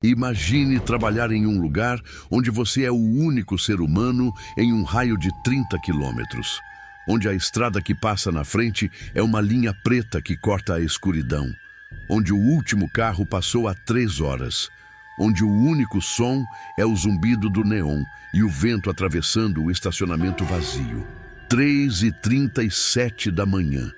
Imagine trabalhar em um lugar onde você é o único ser humano em um raio de 30 quilômetros, onde a estrada que passa na frente é uma linha preta que corta a escuridão, onde o último carro passou há 3 horas, onde o único som é o zumbido do neon e o vento atravessando o estacionamento vazio. 3h37 da manhã.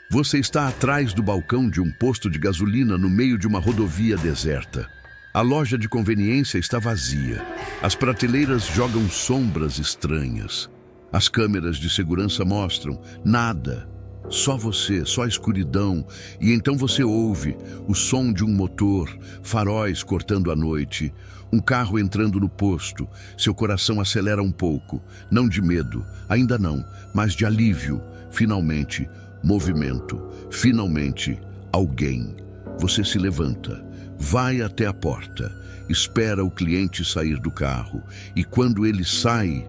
Você está atrás do balcão de um posto de gasolina no meio de uma rodovia deserta. A loja de conveniência está vazia. As prateleiras jogam sombras estranhas. As câmeras de segurança mostram nada. Só você, só a escuridão. E então você ouve o som de um motor, faróis cortando a noite, um carro entrando no posto. Seu coração acelera um pouco. Não de medo, ainda não, mas de alívio. Finalmente, movimento. Finalmente, alguém. Você se levanta. Vai até a porta, espera o cliente sair do carro e quando ele sai,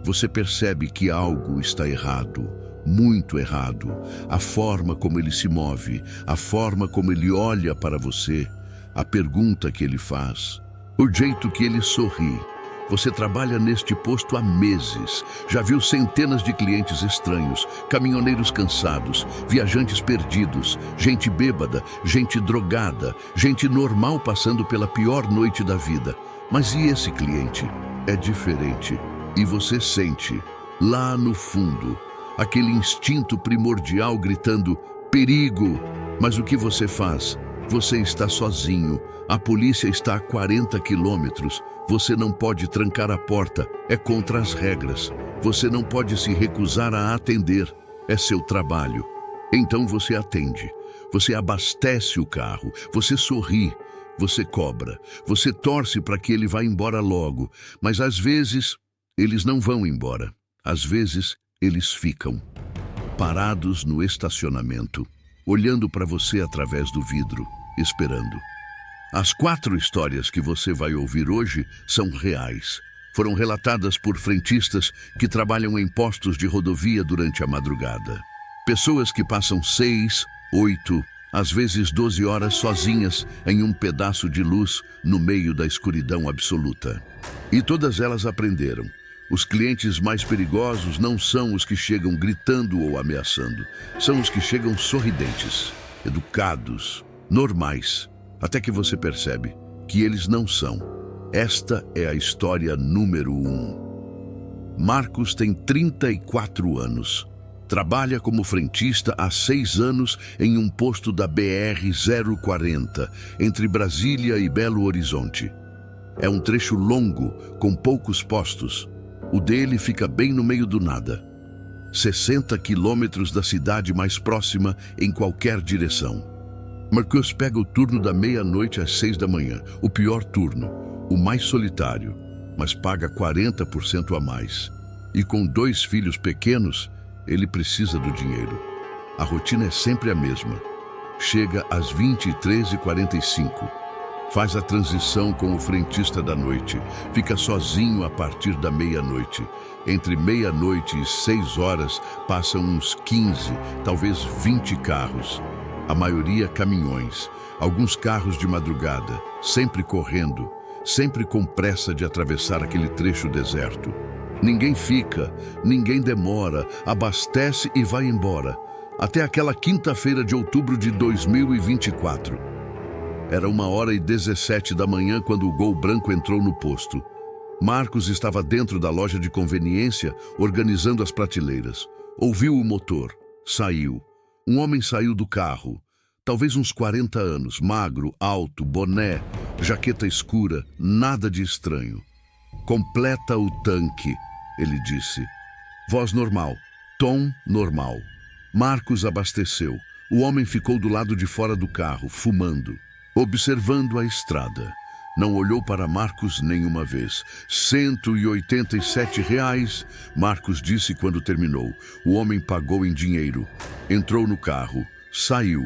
você percebe que algo está errado, muito errado. A forma como ele se move, a forma como ele olha para você, a pergunta que ele faz, o jeito que ele sorri. Você trabalha neste posto há meses. Já viu centenas de clientes estranhos, caminhoneiros cansados, viajantes perdidos, gente bêbada, gente drogada, gente normal passando pela pior noite da vida. Mas e esse cliente? É diferente. E você sente, lá no fundo, aquele instinto primordial gritando, perigo! Mas o que você faz? Você está sozinho. A polícia está a 40 quilômetros. Você não pode trancar a porta, é contra as regras. Você não pode se recusar a atender, é seu trabalho. Então você atende, você abastece o carro, você sorri, você cobra, você torce para que ele vá embora logo. Mas às vezes, eles não vão embora. Às vezes, eles ficam parados no estacionamento, olhando para você através do vidro, esperando. As 4 histórias que você vai ouvir hoje são reais. Foram relatadas por frentistas que trabalham em postos de rodovia durante a madrugada. Pessoas que passam 6, 8, às vezes 12 horas sozinhas em um pedaço de luz no meio da escuridão absoluta. E todas elas aprenderam. Os clientes mais perigosos não são os que chegam gritando ou ameaçando. São os que chegam sorridentes, educados, normais. Até que você percebe que eles não são. Esta é a história número 1. Marcos tem 34 anos. Trabalha como frentista há 6 anos em um posto da BR-040, entre Brasília e Belo Horizonte. É um trecho longo, com poucos postos. O dele fica bem no meio do nada. 60 quilômetros da cidade mais próxima em qualquer direção. Marcus pega o turno da meia-noite às 6 da manhã, o pior turno, o mais solitário, mas paga 40% a mais. E com 2 filhos pequenos, ele precisa do dinheiro. A rotina é sempre a mesma. Chega às 23h45. Faz a transição com o frentista da noite. Fica sozinho a partir da meia-noite. Entre meia-noite e 6 horas, passam uns 15, talvez 20 carros. A maioria caminhões, alguns carros de madrugada, sempre correndo, sempre com pressa de atravessar aquele trecho deserto. Ninguém fica, ninguém demora, abastece e vai embora. Até aquela quinta-feira de outubro de 2024. Era 1h17 da manhã quando o Gol branco entrou no posto. Marcos estava dentro da loja de conveniência, organizando as prateleiras. Ouviu o motor, saiu. Um homem saiu do carro, talvez uns 40 anos, magro, alto, boné, jaqueta escura, nada de estranho. Completa o tanque, ele disse. Voz normal, tom normal. Marcos abasteceu. O homem ficou do lado de fora do carro, fumando, observando a estrada. Não olhou para Marcos nenhuma vez. R$ 187, Marcos disse quando terminou. O homem pagou em dinheiro. Entrou no carro. Saiu.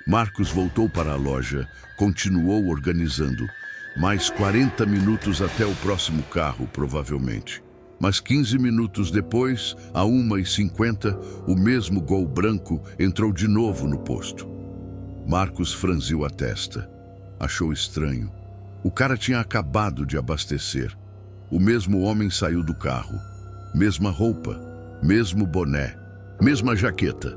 Marcos voltou para a loja. Continuou organizando. Mais 40 minutos até o próximo carro, provavelmente. Mas 15 minutos depois, a 1h50, o mesmo Gol branco entrou de novo no posto. Marcos franziu a testa. Achou estranho. O cara tinha acabado de abastecer. O mesmo homem saiu do carro. Mesma roupa, mesmo boné, mesma jaqueta.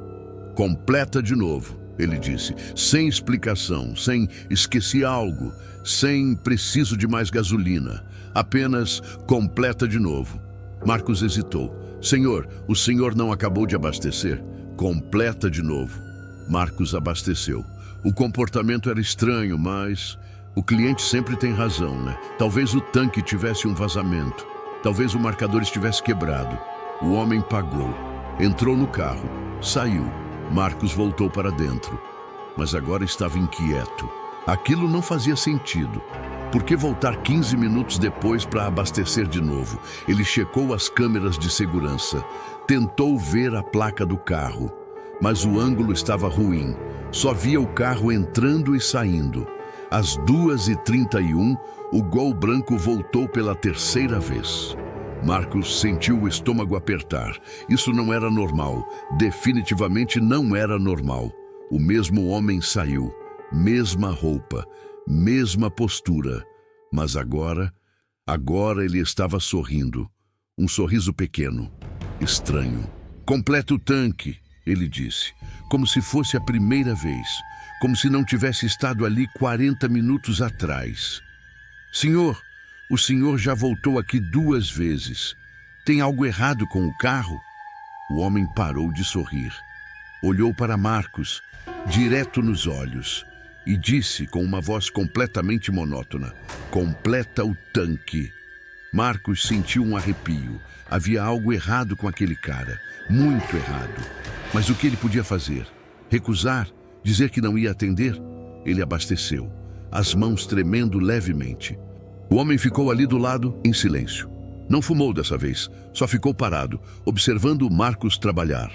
Completa de novo, ele disse, sem explicação, sem esqueci algo, sem preciso de mais gasolina. Apenas completa de novo. Marcos hesitou. Senhor, o senhor não acabou de abastecer? Completa de novo. Marcos abasteceu. O comportamento era estranho, mas o cliente sempre tem razão, né? Talvez o tanque tivesse um vazamento. Talvez o marcador estivesse quebrado. O homem pagou. Entrou no carro. Saiu. Marcos voltou para dentro. Mas agora estava inquieto. Aquilo não fazia sentido. Por que voltar 15 minutos depois para abastecer de novo? Ele checou as câmeras de segurança. Tentou ver a placa do carro. Mas o ângulo estava ruim. Só via o carro entrando e saindo. Às 2h31, o Gol branco voltou pela terceira vez. Marcos sentiu o estômago apertar. Isso não era normal. Definitivamente não era normal. O mesmo homem saiu. Mesma roupa. Mesma postura. Mas agora ele estava sorrindo. Um sorriso pequeno. Estranho. Completa o tanque, ele disse. Como se fosse a primeira vez. Como se não tivesse estado ali 40 minutos atrás. Senhor, o senhor já voltou aqui 2 vezes. Tem algo errado com o carro? O homem parou de sorrir. Olhou para Marcos, direto nos olhos, e disse com uma voz completamente monótona: completa o tanque. Marcos sentiu um arrepio. Havia algo errado com aquele cara. Muito errado. Mas o que ele podia fazer? Recusar? Dizer que não ia atender? Ele abasteceu, as mãos tremendo levemente. O homem ficou ali do lado, em silêncio. Não fumou dessa vez, só ficou parado, observando Marcos trabalhar.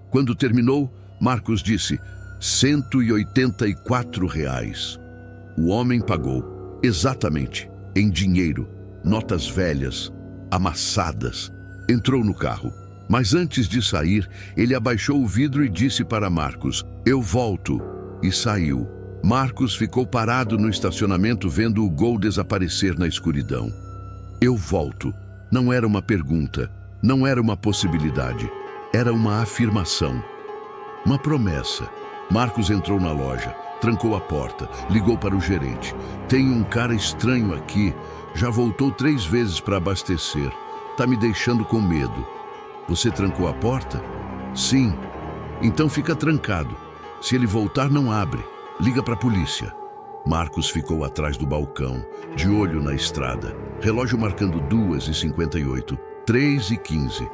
Quando terminou, Marcos disse: R$184. O homem pagou, exatamente, em dinheiro, notas velhas, amassadas. Entrou no carro. Mas antes de sair, ele abaixou o vidro e disse para Marcos: eu volto. E saiu. Marcos ficou parado no estacionamento vendo o Gol desaparecer na escuridão. Eu volto. Não era uma pergunta, não era uma possibilidade. Era uma afirmação. Uma promessa. Marcos entrou na loja, trancou a porta, ligou para o gerente. Tem um cara estranho aqui, já voltou 3 vezes para abastecer. Tá me deixando com medo. Você trancou a porta? Sim. Então fica trancado. Se ele voltar, não abre. Liga para a polícia. Marcos ficou atrás do balcão, de olho na estrada. Relógio marcando 2h58, 3h15.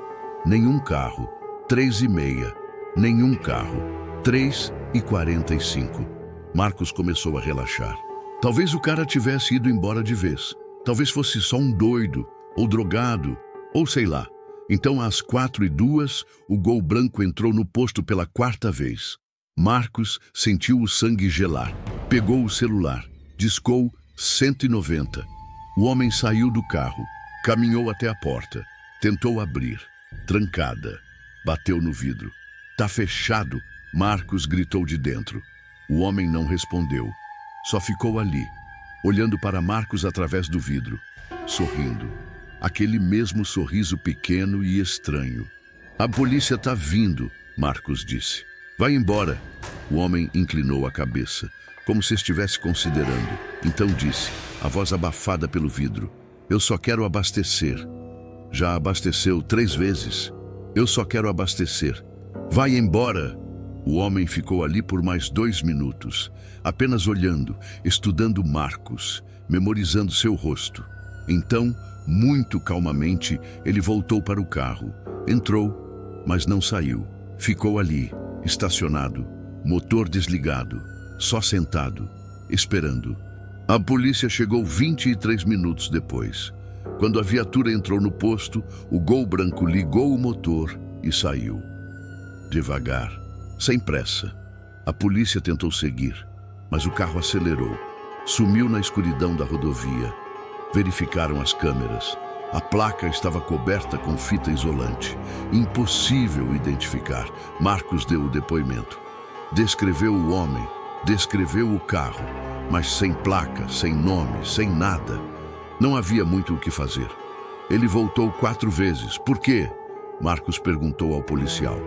Nenhum carro. 3h30. Nenhum carro. 3h45. Marcos começou a relaxar. Talvez o cara tivesse ido embora de vez. Talvez fosse só um doido, ou drogado, ou sei lá. Então, às 4h02, o Gol branco entrou no posto pela 4ª vez. Marcos sentiu o sangue gelar. Pegou o celular. Discou 190. O homem saiu do carro. Caminhou até a porta. Tentou abrir. Trancada. Bateu no vidro. Tá fechado, Marcos gritou de dentro. O homem não respondeu. Só ficou ali, olhando para Marcos através do vidro, sorrindo. Aquele mesmo sorriso pequeno e estranho. A polícia tá vindo, Marcos disse. Vai embora. O homem inclinou a cabeça, como se estivesse considerando. Então disse, a voz abafada pelo vidro: eu só quero abastecer. Já abasteceu 3 vezes. Eu só quero abastecer. Vai embora. O homem ficou ali por mais 2 minutos, apenas olhando, estudando Marcos, memorizando seu rosto. Então, muito calmamente, ele voltou para o carro. Entrou, mas não saiu. Ficou ali, estacionado, motor desligado, só sentado, esperando. A polícia chegou 23 minutos depois. Quando a viatura entrou no posto, o Gol branco ligou o motor e saiu. Devagar, sem pressa. A polícia tentou seguir, mas o carro acelerou. Sumiu na escuridão da rodovia. Verificaram as câmeras. A placa estava coberta com fita isolante. Impossível identificar. Marcos deu o depoimento. Descreveu o homem, descreveu o carro. mas sem placa, sem nome, sem nada. Não havia muito o que fazer. Ele voltou 4 vezes. Por quê? Marcos perguntou ao policial.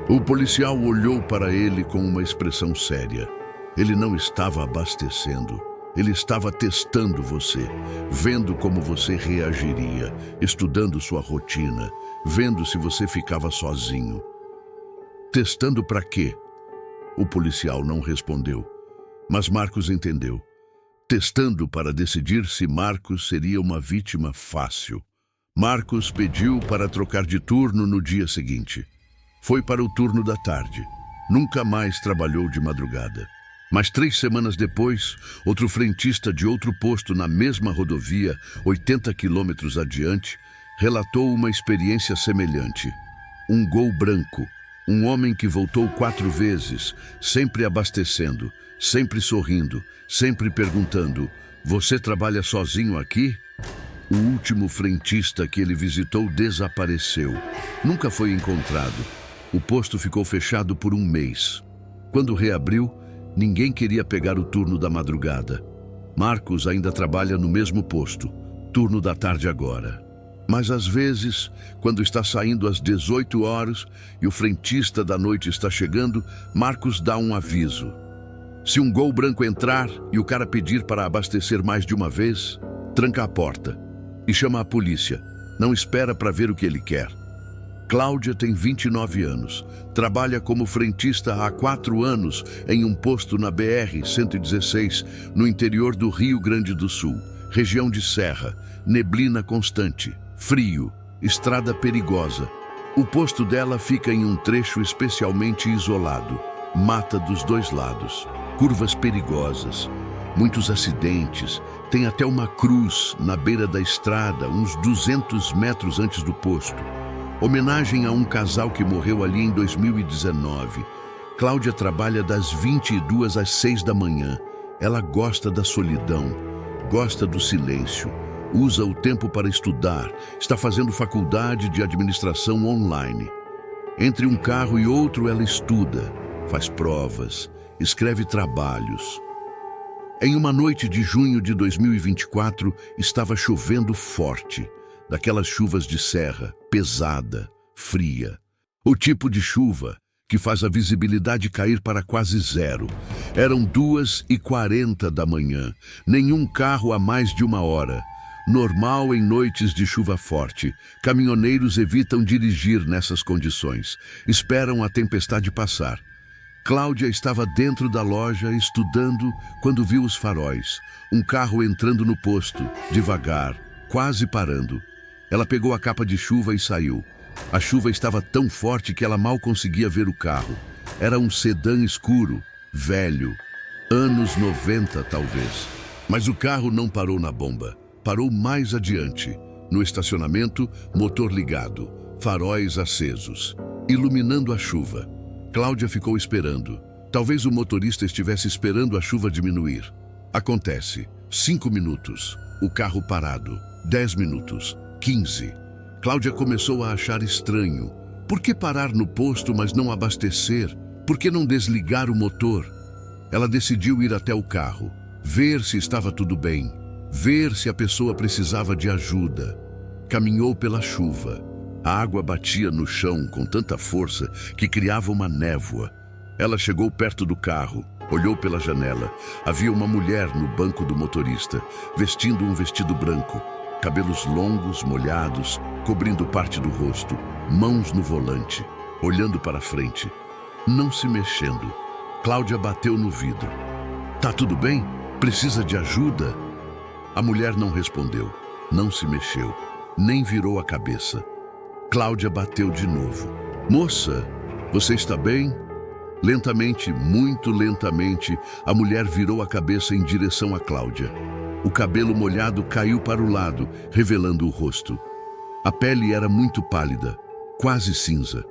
O policial olhou para ele com uma expressão séria. Ele não estava abastecendo. Ele estava testando você, vendo como você reagiria, estudando sua rotina, vendo se você ficava sozinho. Testando para quê? O policial não respondeu, mas Marcos entendeu. Testando para decidir se Marcos seria uma vítima fácil. Marcos pediu para trocar de turno no dia seguinte. Foi para o turno da tarde. Nunca mais trabalhou de madrugada. Mas 3 semanas depois, outro frentista de outro posto na mesma rodovia, 80 quilômetros adiante, relatou uma experiência semelhante. Um Gol branco, um homem que voltou 4 vezes, sempre abastecendo, sempre sorrindo, sempre perguntando: "Você trabalha sozinho aqui?" O último frentista que ele visitou desapareceu. Nunca foi encontrado. O posto ficou fechado por 1 mês. Quando reabriu, ninguém queria pegar o turno da madrugada. Marcos ainda trabalha no mesmo posto, turno da tarde agora. Mas às vezes, quando está saindo às 18 horas e o frentista da noite está chegando, Marcos dá um aviso. Se um Gol branco entrar e o cara pedir para abastecer mais de uma vez, tranca a porta e chama a polícia. Não espera para ver o que ele quer. Cláudia tem 29 anos. Trabalha como frentista há 4 anos em um posto na BR-116, no interior do Rio Grande do Sul, região de serra, neblina constante, frio, estrada perigosa. O posto dela fica em um trecho especialmente isolado, mata dos 2 lados, curvas perigosas, muitos acidentes. Tem até uma cruz na beira da estrada, uns 200 metros antes do posto. Homenagem a um casal que morreu ali em 2019. Cláudia trabalha das 22 às 6 da manhã. Ela gosta da solidão, gosta do silêncio, usa o tempo para estudar, está fazendo faculdade de administração online. Entre um carro e outro ela estuda, faz provas, escreve trabalhos. Em uma noite de junho de 2024, estava chovendo forte, daquelas chuvas de serra, pesada, fria. O tipo de chuva que faz a visibilidade cair para quase 0. Eram 2h40 da manhã, nenhum carro a mais de 1 hora. Normal em noites de chuva forte. Caminhoneiros evitam dirigir nessas condições, esperam a tempestade passar. Cláudia estava dentro da loja estudando quando viu os faróis. Um carro entrando no posto, devagar, quase parando. Ela pegou a capa de chuva e saiu. A chuva estava tão forte que ela mal conseguia ver o carro. Era um sedã escuro, velho, anos 90 talvez. Mas o carro não parou na bomba. Parou mais adiante. No estacionamento, motor ligado, faróis acesos, iluminando a chuva. Cláudia ficou esperando. Talvez o motorista estivesse esperando a chuva diminuir. Acontece. 5 minutos. O carro parado. 10 minutos. 15. Cláudia começou a achar estranho. Por que parar no posto, mas não abastecer? Por que não desligar o motor? Ela decidiu ir até o carro, ver se estava tudo bem, ver se a pessoa precisava de ajuda. Caminhou pela chuva. A água batia no chão com tanta força que criava uma névoa. Ela chegou perto do carro, olhou pela janela. Havia uma mulher no banco do motorista, vestindo um vestido branco, cabelos longos, molhados, cobrindo parte do rosto, mãos no volante, olhando para frente, não se mexendo. Cláudia bateu no vidro. "Tá tudo bem? Precisa de ajuda?" A mulher não respondeu, não se mexeu, nem virou a cabeça. Cláudia bateu de novo. "Moça, você está bem?" Lentamente, muito lentamente, a mulher virou a cabeça em direção a Cláudia. O cabelo molhado caiu para o lado, revelando o rosto. A pele era muito pálida, quase cinza.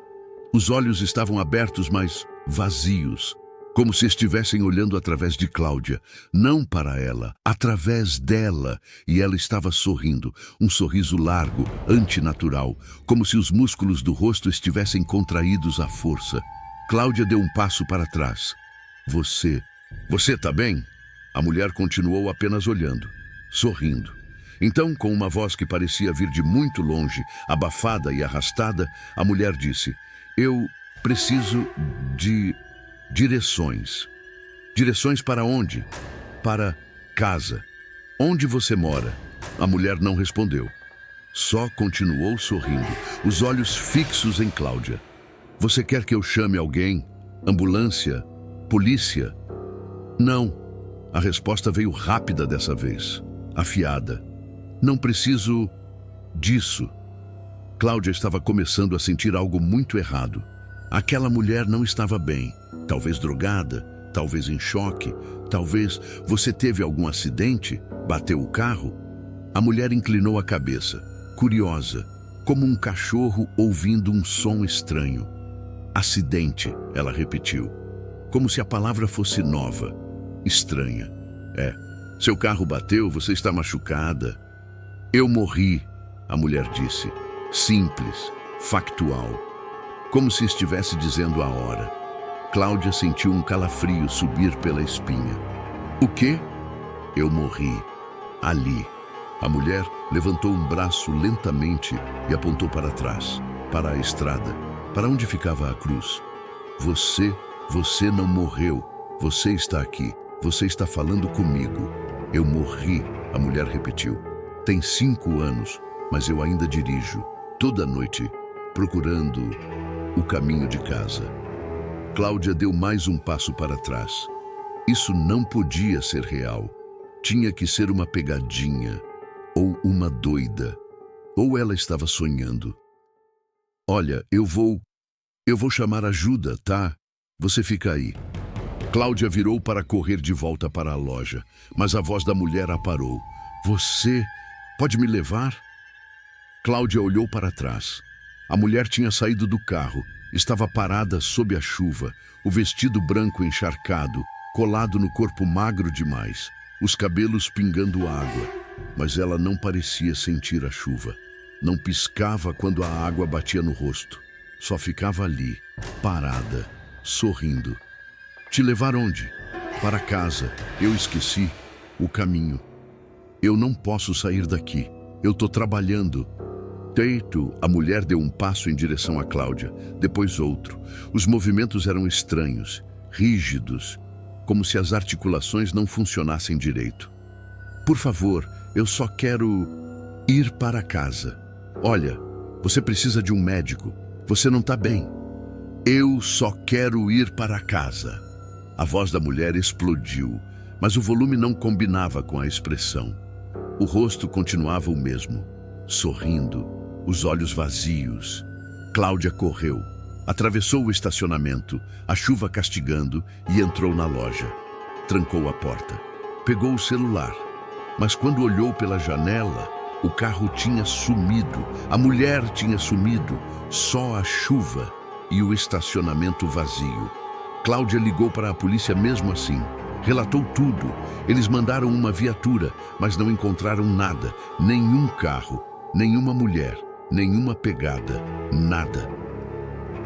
Os olhos estavam abertos, mas vazios, como se estivessem olhando através de Cláudia, não para ela, através dela, e ela estava sorrindo, um sorriso largo, antinatural, como se os músculos do rosto estivessem contraídos à força. Cláudia deu um passo para trás. Você tá bem?" A mulher continuou apenas olhando, sorrindo. Então, com uma voz que parecia vir de muito longe, abafada e arrastada, a mulher disse: "Eu preciso de direções." "Direções para onde?" "Para casa." "Onde você mora?" A mulher não respondeu. Só continuou sorrindo, os olhos fixos em Cláudia. "Você quer que eu chame alguém? Ambulância? Polícia?" "Não." A resposta veio rápida dessa vez, afiada. "Não preciso disso." Cláudia estava começando a sentir algo muito errado. Aquela mulher não estava bem, talvez drogada, talvez em choque, talvez você teve algum acidente, bateu o carro. A mulher inclinou a cabeça, curiosa, como um cachorro ouvindo um som estranho. "Acidente", ela repetiu, como se a palavra fosse nova, estranha. "É, seu carro bateu, você está machucada." "Eu morri", a mulher disse, simples, factual, como se estivesse dizendo a hora. Cláudia sentiu um calafrio subir pela espinha. "O quê?" "Eu morri. Ali." A mulher levantou um braço lentamente e apontou para trás, para a estrada, para onde ficava a cruz. Você não morreu. Você está aqui. Você está falando comigo." "Eu morri", a mulher repetiu. "Tem 5 anos, mas eu ainda dirijo, toda noite, procurando o caminho de casa." Cláudia deu mais um passo para trás. Isso não podia ser real. Tinha que ser uma pegadinha, ou uma doida, ou ela estava sonhando. "Olha, eu vou chamar ajuda, tá? Você fica aí." Cláudia virou para correr de volta para a loja, mas a voz da mulher a parou. "Você pode me levar?" Cláudia olhou para trás. A mulher tinha saído do carro, estava parada sob a chuva, o vestido branco encharcado, colado no corpo magro demais, os cabelos pingando água, mas ela não parecia sentir a chuva. Não piscava quando a água batia no rosto. Só ficava ali, parada, sorrindo. "Te levar onde?" "Para casa. Eu esqueci o caminho. Eu não posso sair daqui. Eu tô trabalhando." "Teito." A mulher deu um passo em direção a Cláudia, depois outro. Os movimentos eram estranhos, rígidos, como se as articulações não funcionassem direito. "Por favor, eu só quero ir para casa." "Olha, você precisa de um médico. Você não está bem." "Eu só quero ir para casa." A voz da mulher explodiu, mas o volume não combinava com a expressão. O rosto continuava o mesmo, sorrindo, os olhos vazios. Cláudia correu, atravessou o estacionamento, a chuva castigando, e entrou na loja. Trancou a porta. Pegou o celular, mas quando olhou pela janela, o carro tinha sumido, a mulher tinha sumido, só a chuva e o estacionamento vazio. Cláudia ligou para a polícia mesmo assim. Relatou tudo. Eles mandaram uma viatura, mas não encontraram nada. Nenhum carro, nenhuma mulher, nenhuma pegada, nada.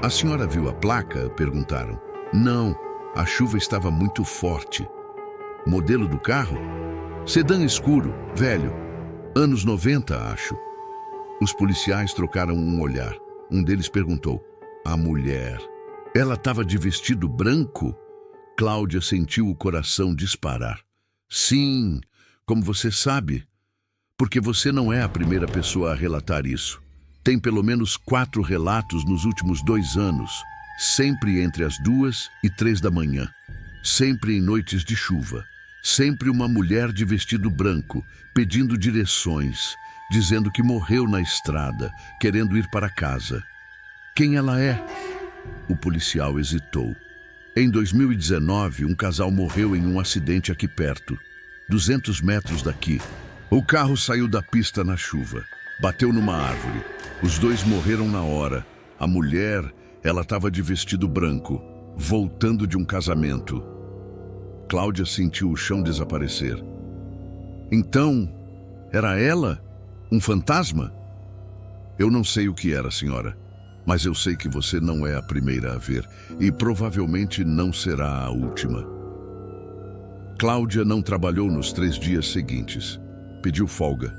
"A senhora viu a placa?" perguntaram. "Não, a chuva estava muito forte." "Modelo do carro?" "Sedã escuro, velho. Anos 90, acho." Os policiais trocaram um olhar. Um deles perguntou: "A mulher, ela estava de vestido branco?" Cláudia sentiu o coração disparar. "Sim, como você sabe? Porque você não é a primeira pessoa a relatar isso. Tem pelo menos 4 relatos nos últimos 2 anos, sempre entre as 2 e 3 da manhã, sempre em noites de chuva, sempre uma mulher de vestido branco, pedindo direções, dizendo que morreu na estrada, querendo ir para casa. Quem ela é?" O policial hesitou. "Em 2019, um casal morreu em um acidente aqui perto, 200 metros daqui. O carro saiu da pista na chuva, bateu numa árvore. Os 2 morreram na hora. A mulher, ela estava de vestido branco, voltando de um casamento." Cláudia sentiu o chão desaparecer. "Então, era ela? Um fantasma?" "Eu não sei o que era, senhora. Mas eu sei que você não é a primeira a ver, e provavelmente não será a última." Cláudia não trabalhou nos 3 dias seguintes. Pediu folga.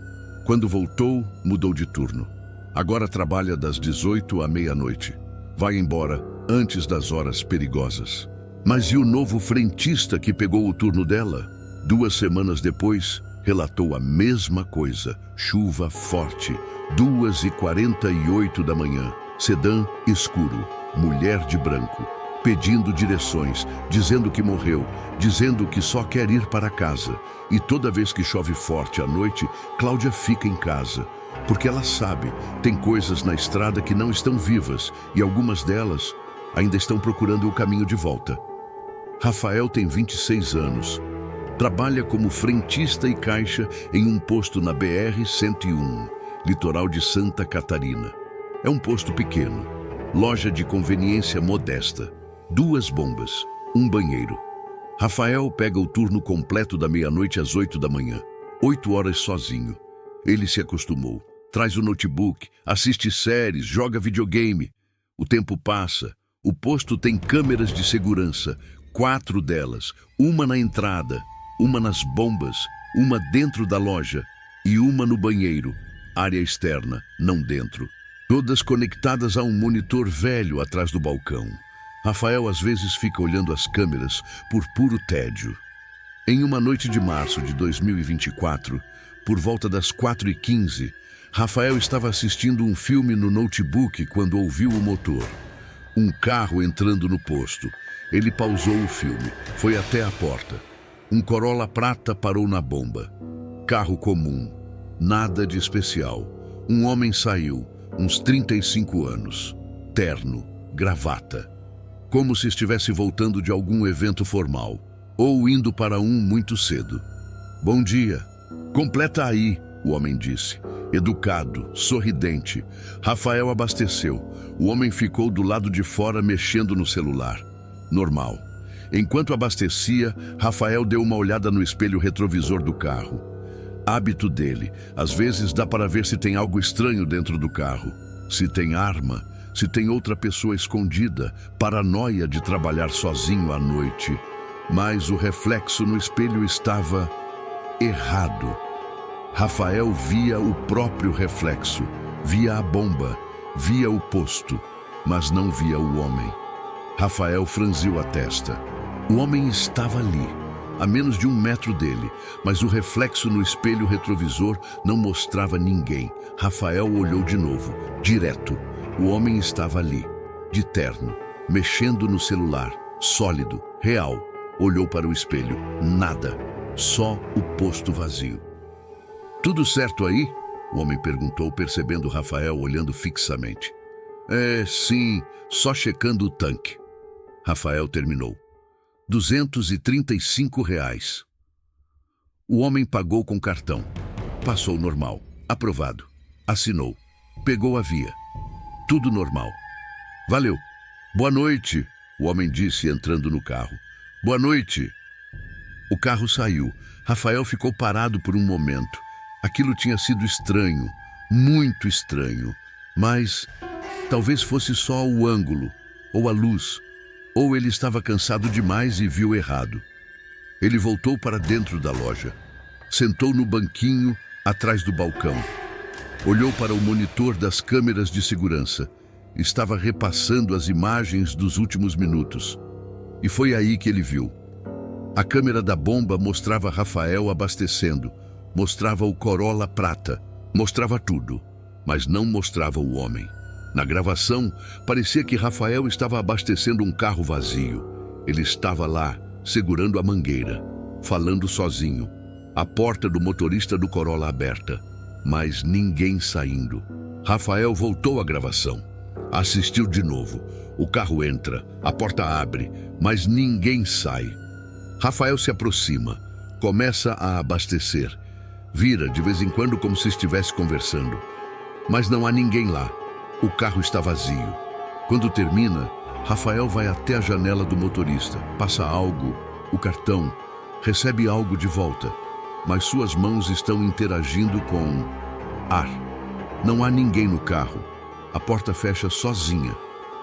Quando voltou, mudou de turno. Agora trabalha das 18 à meia-noite. Vai embora antes das horas perigosas. Mas e o novo frentista que pegou o turno dela? 2 semanas depois, relatou a mesma coisa. Chuva forte, 2h48 da manhã. Sedã escuro, mulher de branco, pedindo direções, dizendo que morreu, dizendo que só quer ir para casa. E toda vez que chove forte à noite, Cláudia fica em casa. Porque ela sabe, tem coisas na estrada que não estão vivas e algumas delas ainda estão procurando o caminho de volta. Rafael tem 26 anos. Trabalha como frentista e caixa em um posto na BR-101, litoral de Santa Catarina. É um posto pequeno, loja de conveniência modesta, 2 bombas, um banheiro. Rafael pega o turno completo da meia-noite às 8 da manhã, 8 horas sozinho. Ele se acostumou, traz o notebook, assiste séries, joga videogame. O tempo passa, o posto tem câmeras de segurança, 4 delas, uma na entrada, uma nas bombas, uma dentro da loja e uma no banheiro, área externa, não dentro. Todas conectadas a um monitor velho atrás do balcão. Rafael às vezes fica olhando as câmeras por puro tédio. Em uma noite de março de 2024, por volta das 4h15, Rafael estava assistindo um filme no notebook quando ouviu o motor. Um carro entrando no posto. Ele pausou o filme, foi até a porta. Um Corolla prata parou na bomba. Carro comum, nada de especial. Um homem saiu, uns 35 anos, terno, gravata. Como se estivesse voltando de algum evento formal, ou indo para um muito cedo. Bom dia. Completa aí, o homem disse. Educado, sorridente. Rafael abasteceu. O homem ficou do lado de fora mexendo no celular. Normal. Enquanto abastecia, Rafael deu uma olhada no espelho retrovisor do carro. Hábito dele. Às vezes dá para ver se tem algo estranho dentro do carro. Se tem arma, se tem outra pessoa escondida, paranoia de trabalhar sozinho à noite. Mas o reflexo no espelho estava errado. Rafael via o próprio reflexo, via a bomba, via o posto, mas não via o homem. Rafael franziu a testa. O homem estava ali, a menos de 1 metro dele, mas o reflexo no espelho retrovisor não mostrava ninguém. Rafael olhou de novo, direto. O homem estava ali, de terno, mexendo no celular, sólido, real. Olhou para o espelho, nada, só o posto vazio. Tudo certo aí? O homem perguntou, percebendo Rafael olhando fixamente. Sim, só checando o tanque. Rafael terminou. R$ 235. O homem pagou com cartão. Passou normal. Aprovado. Assinou. Pegou a via. Tudo normal. Valeu. Boa noite, o homem disse entrando no carro. Boa noite. O carro saiu. Rafael ficou parado por um momento. Aquilo tinha sido estranho, muito estranho. Mas talvez fosse só o ângulo, ou a luz, ou ele estava cansado demais e viu errado. Ele voltou para dentro da loja. Sentou no banquinho atrás do balcão. Olhou para o monitor das câmeras de segurança. Estava repassando as imagens dos últimos minutos. E foi aí que ele viu. A câmera da bomba mostrava Rafael abastecendo. Mostrava o Corolla prata. Mostrava tudo, mas não mostrava o homem. Na gravação, parecia que Rafael estava abastecendo um carro vazio. Ele estava lá, segurando a mangueira, falando sozinho. A porta do motorista do Corolla aberta, mas ninguém saindo. Rafael voltou à gravação. Assistiu de novo. O carro entra, a porta abre, mas ninguém sai. Rafael se aproxima, começa a abastecer. Vira de vez em quando como se estivesse conversando. Mas não há ninguém lá. O carro está vazio. Quando termina, Rafael vai até a janela do motorista, passa algo, o cartão, recebe algo de volta, mas suas mãos estão interagindo com ar. Não há ninguém no carro. A porta fecha sozinha.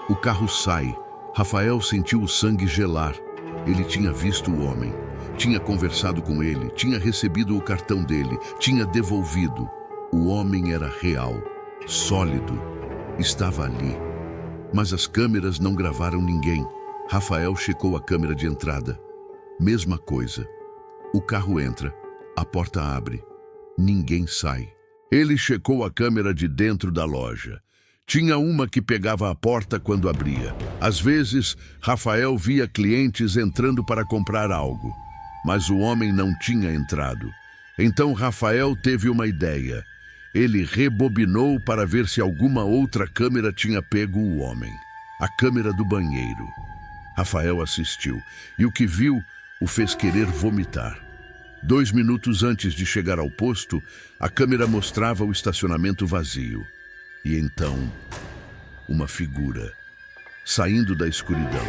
O carro sai. Rafael sentiu o sangue gelar. Ele tinha visto o homem. Tinha conversado com ele, tinha recebido o cartão dele, tinha devolvido. O homem era real, sólido, estava ali. Mas as câmeras não gravaram ninguém. Rafael checou a câmera de entrada. Mesma coisa. O carro entra, a porta abre. Ninguém sai. Ele checou a câmera de dentro da loja. Tinha uma que pegava a porta quando abria. Às vezes, Rafael via clientes entrando para comprar algo. Mas o homem não tinha entrado. Então Rafael teve uma ideia. Ele rebobinou para ver se alguma outra câmera tinha pego o homem. A câmera do banheiro. Rafael assistiu, e o que viu o fez querer vomitar. 2 minutos antes de chegar ao posto, a câmera mostrava o estacionamento vazio. E então, uma figura, saindo da escuridão,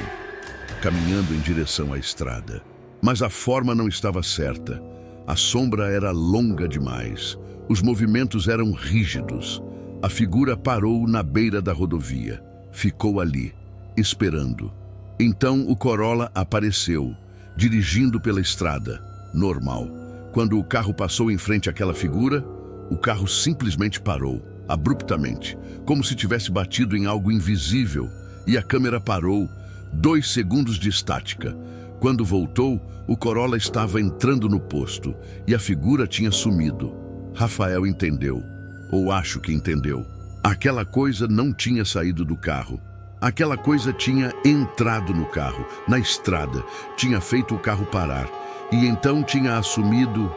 caminhando em direção à estrada. Mas a forma não estava certa. A sombra era longa demais. Os movimentos eram rígidos. A figura parou na beira da rodovia. Ficou ali, esperando. Então o Corolla apareceu, dirigindo pela estrada, normal. Quando o carro passou em frente àquela figura, o carro simplesmente parou, abruptamente, como se tivesse batido em algo invisível, e a câmera parou, 2 segundos de estática. Quando voltou, o Corolla estava entrando no posto, e a figura tinha sumido. Rafael entendeu, ou acho que entendeu. Aquela coisa não tinha saído do carro. Aquela coisa tinha entrado no carro, na estrada, tinha feito o carro parar, e então tinha assumido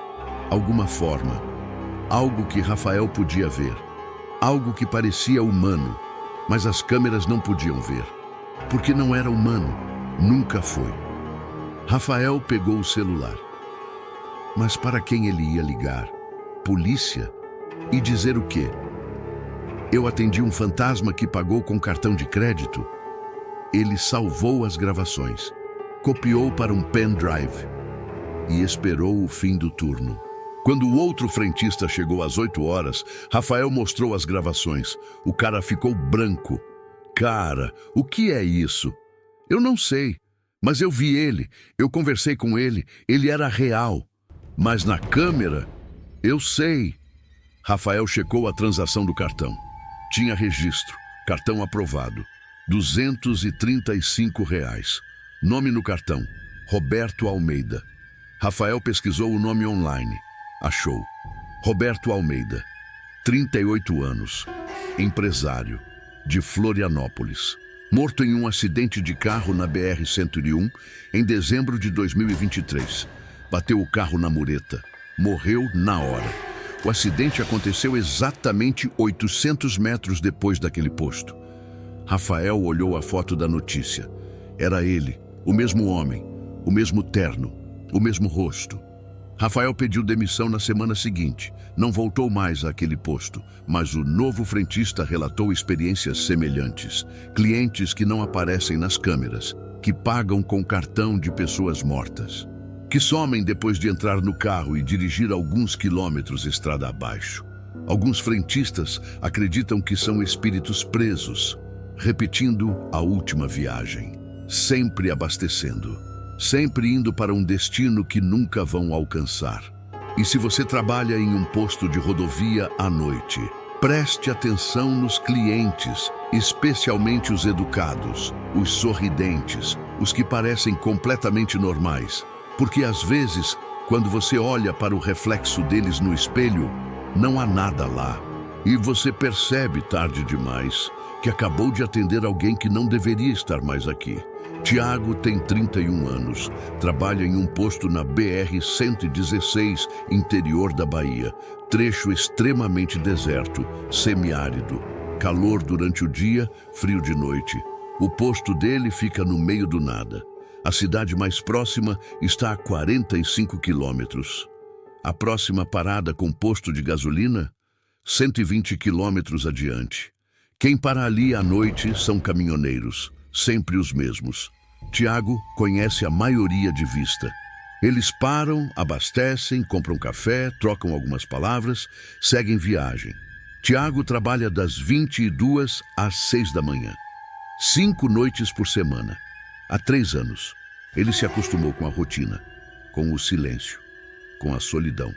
alguma forma. Algo que Rafael podia ver. Algo que parecia humano, mas as câmeras não podiam ver. Porque não era humano, nunca foi. Rafael pegou o celular. Mas para quem ele ia ligar? Polícia? E dizer o quê? Eu atendi um fantasma que pagou com cartão de crédito. Ele salvou as gravações, copiou para um pendrive e esperou o fim do turno. Quando o outro frentista chegou às 8 horas, Rafael mostrou as gravações. O cara ficou branco. Cara, o que é isso? Eu não sei, mas eu vi ele, eu conversei com ele, ele era real. Mas na câmera, eu sei. Rafael checou a transação do cartão. Tinha registro, cartão aprovado, R$ 235. Nome no cartão, Roberto Almeida. Rafael pesquisou o nome online. Achou. Roberto Almeida, 38 anos, empresário, de Florianópolis. Morto em um acidente de carro na BR-101 em dezembro de 2023. Bateu o carro na mureta. Morreu na hora. O acidente aconteceu exatamente 800 metros depois daquele posto. Rafael olhou a foto da notícia. Era ele, o mesmo homem, o mesmo terno, o mesmo rosto. Rafael pediu demissão na semana seguinte. Não voltou mais àquele posto, mas o novo frentista relatou experiências semelhantes. Clientes que não aparecem nas câmeras, que pagam com cartão de pessoas mortas, que somem depois de entrar no carro e dirigir alguns quilômetros estrada abaixo. Alguns frentistas acreditam que são espíritos presos, repetindo a última viagem, sempre abastecendo, sempre indo para um destino que nunca vão alcançar. E se você trabalha em um posto de rodovia à noite, preste atenção nos clientes, especialmente os educados, os sorridentes, os que parecem completamente normais. Porque às vezes, quando você olha para o reflexo deles no espelho, não há nada lá. E você percebe tarde demais que acabou de atender alguém que não deveria estar mais aqui. Tiago tem 31 anos, trabalha em um posto na BR-116, interior da Bahia. Trecho extremamente deserto, semiárido. Calor durante o dia, frio de noite. O posto dele fica no meio do nada. A cidade mais próxima está a 45 quilômetros. A próxima parada com posto de gasolina, 120 quilômetros adiante. Quem para ali à noite são caminhoneiros, sempre os mesmos. Tiago conhece a maioria de vista. Eles param, abastecem, compram café, trocam algumas palavras, seguem viagem. Tiago trabalha das 22 às 6 da manhã. 5 noites por semana. Há 3 anos. Ele se acostumou com a rotina. com o silêncio, com a solidão.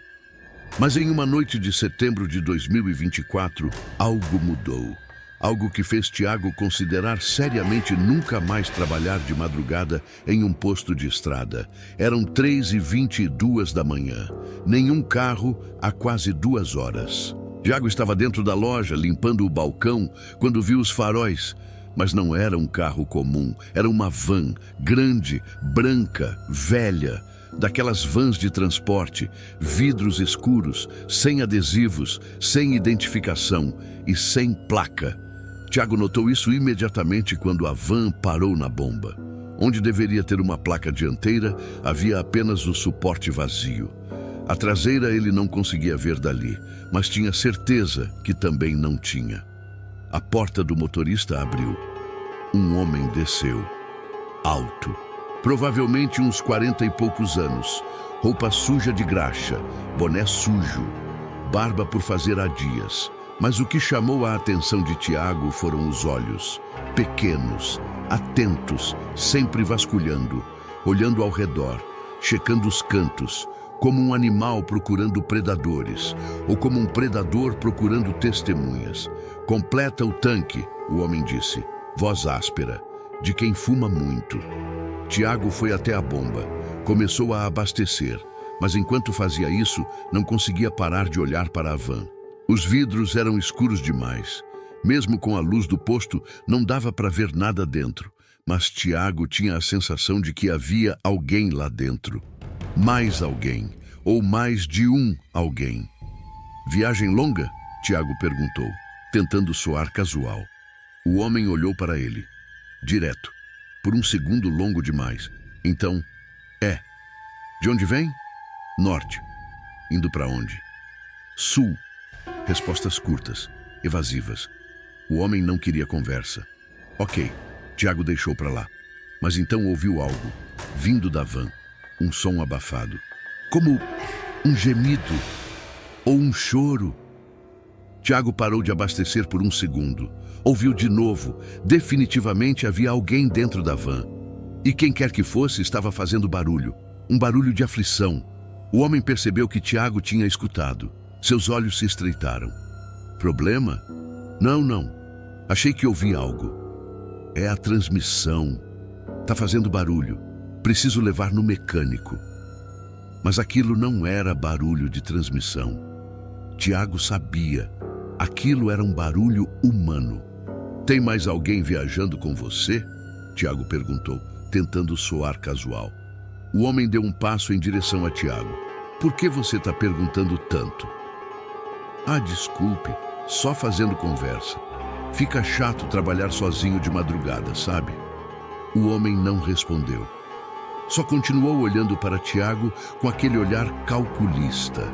Mas em uma noite de setembro de 2024, algo mudou. Algo que fez Tiago considerar seriamente nunca mais trabalhar de madrugada em um posto de estrada. Eram 3h22 da manhã. Nenhum carro há quase 2 horas. Tiago estava dentro da loja, limpando o balcão, quando viu os faróis. Mas não era um carro comum, era uma van, grande, branca, velha. Daquelas vans de transporte, vidros escuros, sem adesivos, sem identificação e sem placa. Tiago notou isso imediatamente quando a van parou na bomba. Onde deveria ter uma placa dianteira, havia apenas o suporte vazio. A traseira ele não conseguia ver dali, mas tinha certeza que também não tinha. A porta do motorista abriu. Um homem desceu, alto. Provavelmente uns 40 e poucos anos, roupa suja de graxa, boné sujo, barba por fazer há dias. Mas o que chamou a atenção de Tiago foram os olhos, pequenos, atentos, sempre vasculhando, olhando ao redor, checando os cantos, como um animal procurando predadores, ou como um predador procurando testemunhas. Completa o tanque, o homem disse, voz áspera, de quem fuma muito. Tiago foi até a bomba, começou a abastecer, mas enquanto fazia isso, não conseguia parar de olhar para a van. Os vidros eram escuros demais. Mesmo com a luz do posto, não dava para ver nada dentro, mas Tiago tinha a sensação de que havia alguém lá dentro. Mais alguém, ou mais de um alguém. Viagem longa? Tiago perguntou, tentando soar casual. O homem olhou para ele, direto. Por um segundo longo demais. Então, De onde vem? Norte. Indo para onde? Sul. Respostas curtas, evasivas. O homem não queria conversa. Ok, Tiago deixou para lá. Mas então ouviu algo, vindo da van. Um som abafado. Como um gemido ou um choro. Tiago parou de abastecer por um segundo. Ouviu de novo. Definitivamente havia alguém dentro da van. E quem quer que fosse estava fazendo barulho. Um barulho de aflição. O homem percebeu que Tiago tinha escutado. Seus olhos se estreitaram. Problema? Não. Achei que ouvi algo. É a transmissão. Tá fazendo barulho. Preciso levar no mecânico. Mas aquilo não era barulho de transmissão. Tiago sabia. Aquilo era um barulho humano. Tem mais alguém viajando com você? Tiago perguntou, tentando soar casual. O homem deu um passo em direção a Tiago. Por que você está perguntando tanto? Ah, desculpe, só fazendo conversa. Fica chato trabalhar sozinho de madrugada, sabe? O homem não respondeu. Só continuou olhando para Tiago com aquele olhar calculista,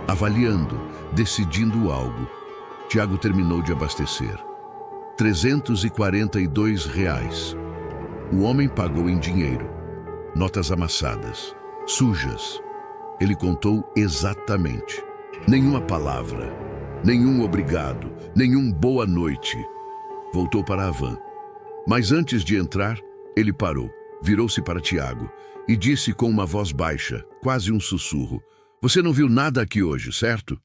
avaliando, decidindo algo. Tiago terminou de abastecer. R$ 342. O homem pagou em dinheiro. Notas amassadas, sujas. Ele contou exatamente. Nenhuma palavra, nenhum obrigado, nenhum boa noite. Voltou para a van. Mas antes de entrar, ele parou, virou-se para Tiago e disse com uma voz baixa, quase um sussurro: Você não viu nada aqui hoje, certo?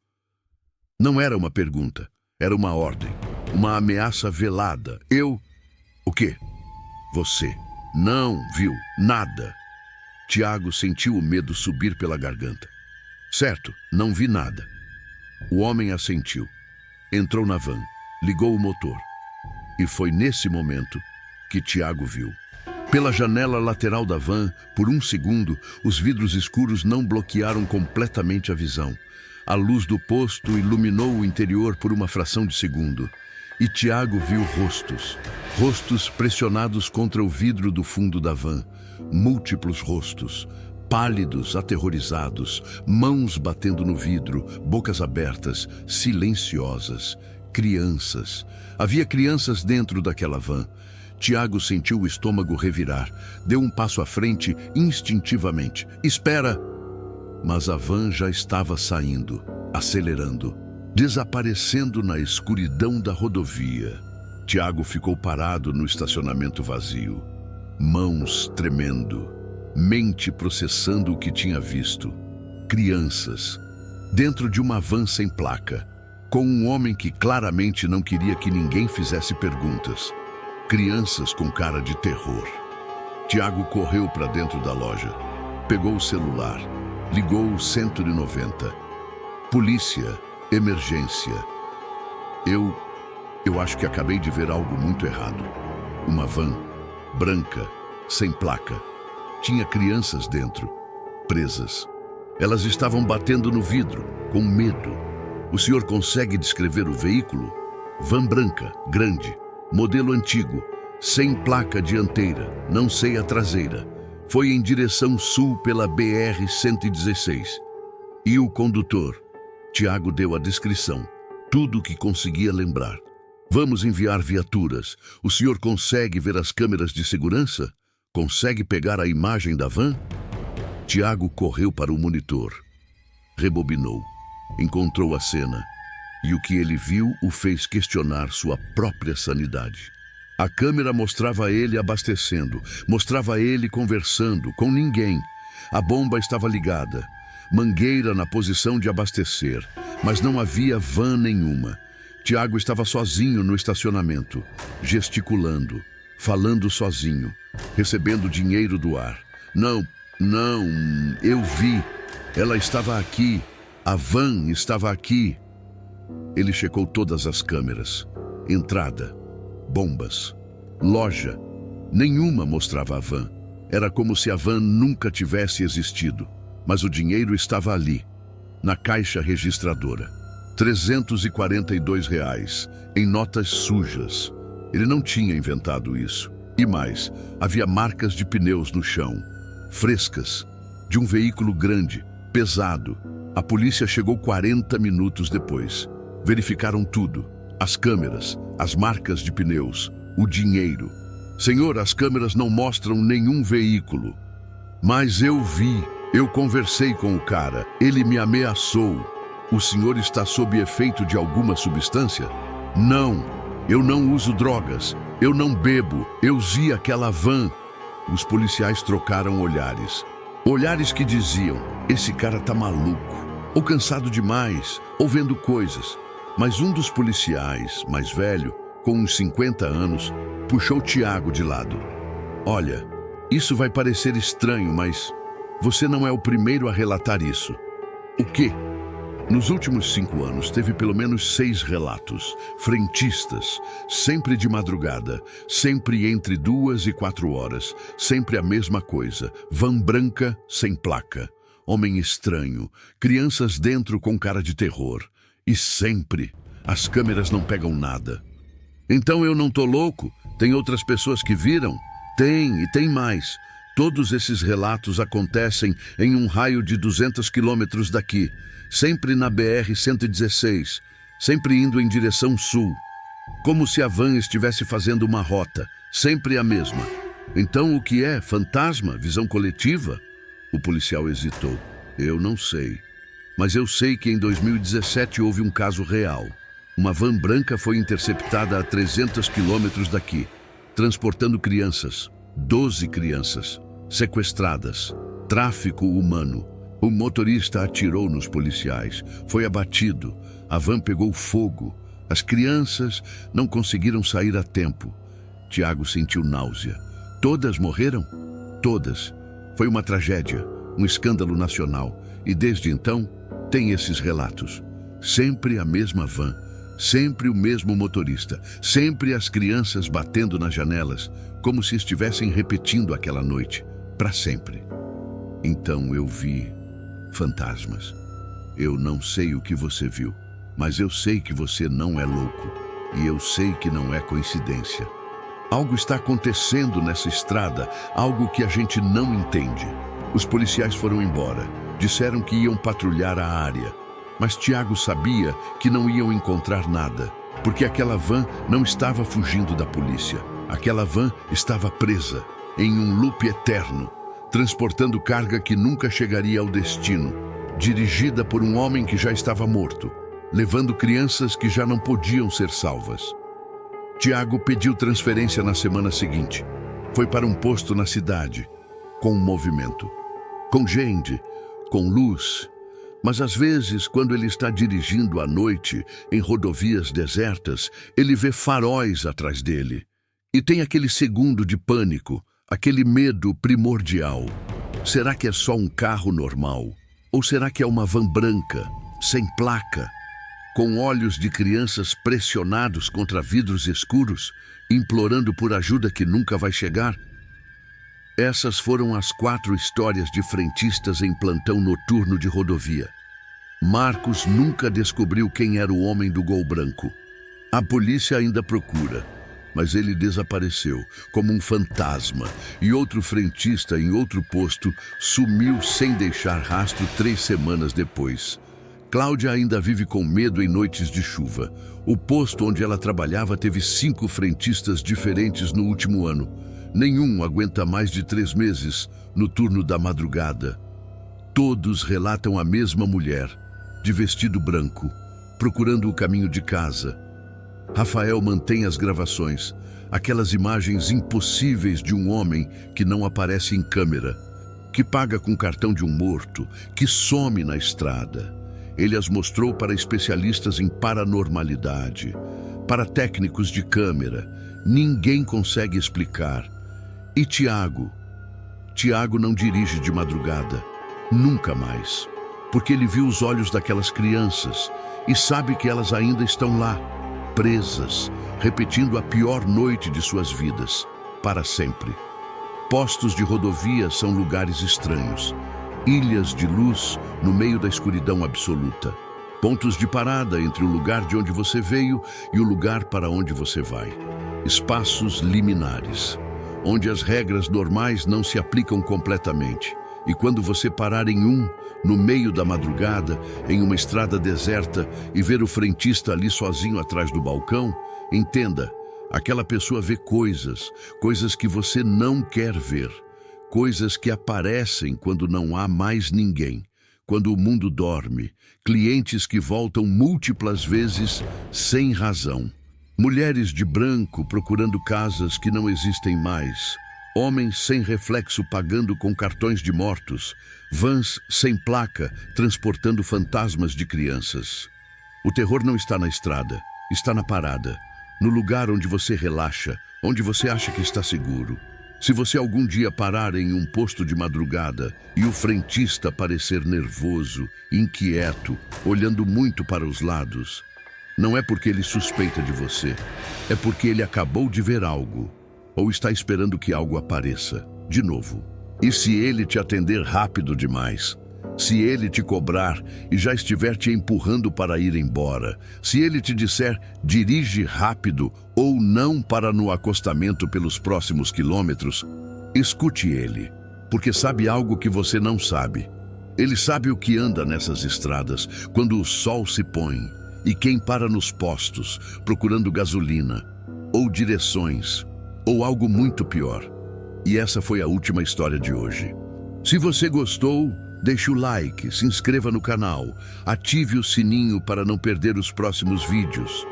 Não era uma pergunta, era uma ordem, uma ameaça velada. Eu? O quê? Você não viu nada. Tiago sentiu o medo subir pela garganta. Certo, não vi nada. O homem assentiu. Entrou na van, ligou o motor. E foi nesse momento que Tiago viu. Pela janela lateral da van, por um segundo, os vidros escuros não bloquearam completamente a visão. A luz do posto iluminou o interior por uma fração de segundo. E Tiago viu rostos. Rostos pressionados contra o vidro do fundo da van. Múltiplos rostos. Pálidos, aterrorizados, mãos batendo no vidro, bocas abertas, silenciosas. Crianças. Havia crianças dentro daquela van. Tiago sentiu o estômago revirar. Deu um passo à frente, instintivamente. Espera! Mas a van já estava saindo, acelerando, desaparecendo na escuridão da rodovia. Tiago ficou parado no estacionamento vazio. Mãos tremendo. mente processando o que tinha visto. Crianças, dentro de uma van sem placa, com um homem que claramente não queria que ninguém fizesse perguntas. Crianças com cara de terror. Tiago correu para dentro da loja, pegou o celular, ligou o 190. Polícia, emergência. Eu acho que acabei de ver algo muito errado. Uma van, branca, sem placa. Tinha crianças dentro, presas. Elas estavam batendo no vidro, com medo. O senhor consegue descrever o veículo? Van branca, grande, modelo antigo, sem placa dianteira, não sei a traseira. Foi em direção sul pela BR-116. E o condutor? Tiago deu a descrição, tudo o que conseguia lembrar. Vamos enviar viaturas. O senhor consegue ver as câmeras de segurança? Consegue pegar a imagem da van? Tiago correu para o monitor. Rebobinou. Encontrou a cena. E o que ele viu o fez questionar sua própria sanidade. A câmera mostrava ele abastecendo, mostrava ele conversando com ninguém. A bomba estava ligada, mangueira na posição de abastecer, mas não havia van nenhuma. Tiago estava sozinho no estacionamento, gesticulando, falando sozinho, recebendo dinheiro do ar. Não, eu vi. Ela estava aqui. A van estava aqui. Ele checou todas as câmeras. Entrada, bombas, loja. Nenhuma mostrava a van. Era como se a van nunca tivesse existido. Mas o dinheiro estava ali, na caixa registradora. R$ 342, em notas sujas. Ele não tinha inventado isso. E mais, havia marcas de pneus no chão, frescas, de um veículo grande, pesado. A polícia chegou 40 minutos depois. Verificaram tudo. As câmeras, as marcas de pneus, o dinheiro. Senhor, as câmeras não mostram nenhum veículo. Mas eu vi. Eu conversei com o cara. Ele me ameaçou. O senhor está sob efeito de alguma substância? Não. Eu não uso drogas. Eu não bebo. Eu vi aquela van. Os policiais trocaram olhares. Olhares que diziam, esse cara tá maluco. Ou cansado demais. Ou vendo coisas. Mas um dos policiais, mais velho, com uns 50 anos, puxou Tiago de lado. Olha, isso vai parecer estranho, mas você não é o primeiro a relatar isso. O quê? Nos últimos 5 anos, teve pelo menos 6 relatos, frentistas, sempre de madrugada, sempre entre 2 e 4 horas, sempre a mesma coisa, van branca sem placa, homem estranho, crianças dentro com cara de terror, e sempre as câmeras não pegam nada. Então eu não tô louco? Tem outras pessoas que viram? Tem, e tem mais. Todos esses relatos acontecem em um raio de 200 quilômetros daqui, sempre na BR-116, sempre indo em direção sul. Como se a van estivesse fazendo uma rota, sempre a mesma. Então o que é? Fantasma? Visão coletiva? O policial hesitou. Eu não sei. Mas eu sei que em 2017 houve um caso real. Uma van branca foi interceptada a 300 quilômetros daqui, transportando crianças. 12 crianças, sequestradas, tráfico humano. O motorista atirou nos policiais, foi abatido, a van pegou fogo. As crianças não conseguiram sair a tempo. Tiago sentiu náusea. Todas morreram? Todas. Foi uma tragédia, um escândalo nacional. E desde então, tem esses relatos. Sempre a mesma van, sempre o mesmo motorista, sempre as crianças batendo nas janelas, como se estivessem repetindo aquela noite, para sempre. Então eu vi fantasmas. Eu não sei o que você viu, mas eu sei que você não é louco, e eu sei que não é coincidência. Algo está acontecendo nessa estrada, algo que a gente não entende. Os policiais foram embora, disseram que iam patrulhar a área, mas Tiago sabia que não iam encontrar nada, porque aquela van não estava fugindo da polícia. Aquela van estava presa, em um loop eterno, transportando carga que nunca chegaria ao destino, dirigida por um homem que já estava morto, levando crianças que já não podiam ser salvas. Tiago pediu transferência na semana seguinte. Foi para um posto na cidade. com movimento, com gente, com luz. Mas às vezes, quando ele está dirigindo à noite em rodovias desertas, ele vê faróis atrás dele. E tem aquele segundo de pânico, aquele medo primordial. Será que é só um carro normal? Ou será que é uma van branca, sem placa, com olhos de crianças pressionados contra vidros escuros, implorando por ajuda que nunca vai chegar? Essas foram as 4 histórias de frentistas em plantão noturno de rodovia. Marcos nunca descobriu quem era o homem do Gol branco. A polícia ainda procura, mas ele desapareceu como um fantasma, e outro frentista em outro posto sumiu sem deixar rastro 3 semanas depois. Cláudia ainda vive com medo em noites de chuva. O posto onde ela trabalhava teve 5 frentistas diferentes no último ano. Nenhum aguenta mais de 3 meses no turno da madrugada. Todos relatam a mesma mulher, de vestido branco, procurando o caminho de casa. Rafael mantém as gravações, aquelas imagens impossíveis de um homem que não aparece em câmera, que paga com cartão de um morto, que some na estrada. Ele as mostrou para especialistas em paranormalidade, para técnicos de câmera. Ninguém consegue explicar. E Tiago? Tiago não dirige de madrugada, nunca mais, porque ele viu os olhos daquelas crianças e sabe que elas ainda estão lá, presas, repetindo a pior noite de suas vidas, para sempre. Postos de rodovia são lugares estranhos, ilhas de luz no meio da escuridão absoluta, pontos de parada entre o lugar de onde você veio e o lugar para onde você vai, espaços liminares, onde as regras normais não se aplicam completamente. E quando você parar em um, no meio da madrugada, em uma estrada deserta, e ver o frentista ali sozinho atrás do balcão, entenda, aquela pessoa vê coisas que você não quer ver, coisas que aparecem quando não há mais ninguém, quando o mundo dorme, clientes que voltam múltiplas vezes sem razão. Mulheres de branco procurando casas que não existem mais, homens sem reflexo pagando com cartões de mortos, vans sem placa transportando fantasmas de crianças. O terror não está na estrada, está na parada, no lugar onde você relaxa, onde você acha que está seguro. Se você algum dia parar em um posto de madrugada e o frentista parecer nervoso, inquieto, olhando muito para os lados, não é porque ele suspeita de você, é porque ele acabou de ver algo, ou está esperando que algo apareça, de novo. E se ele te atender rápido demais, se ele te cobrar e já estiver te empurrando para ir embora, se ele te disser dirige rápido ou não para no acostamento pelos próximos quilômetros, escute ele, porque sabe algo que você não sabe. Ele sabe o que anda nessas estradas quando o sol se põe. E quem para nos postos, procurando gasolina, ou direções, ou algo muito pior. E essa foi a última história de hoje. Se você gostou, deixe o like, se inscreva no canal, ative o sininho para não perder os próximos vídeos.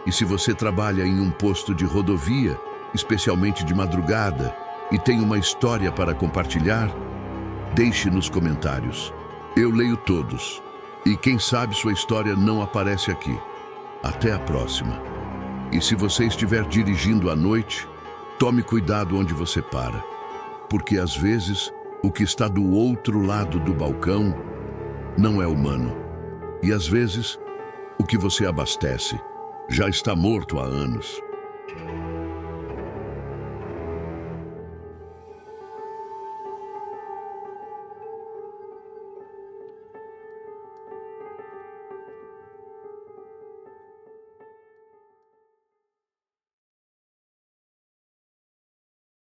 E se você trabalha em um posto de rodovia, especialmente de madrugada, e tem uma história para compartilhar, deixe nos comentários. Eu leio todos. E quem sabe sua história não aparece aqui. Até a próxima. E se você estiver dirigindo à noite, tome cuidado onde você para. Porque às vezes, o que está do outro lado do balcão não é humano. E às vezes, o que você abastece já está morto há anos.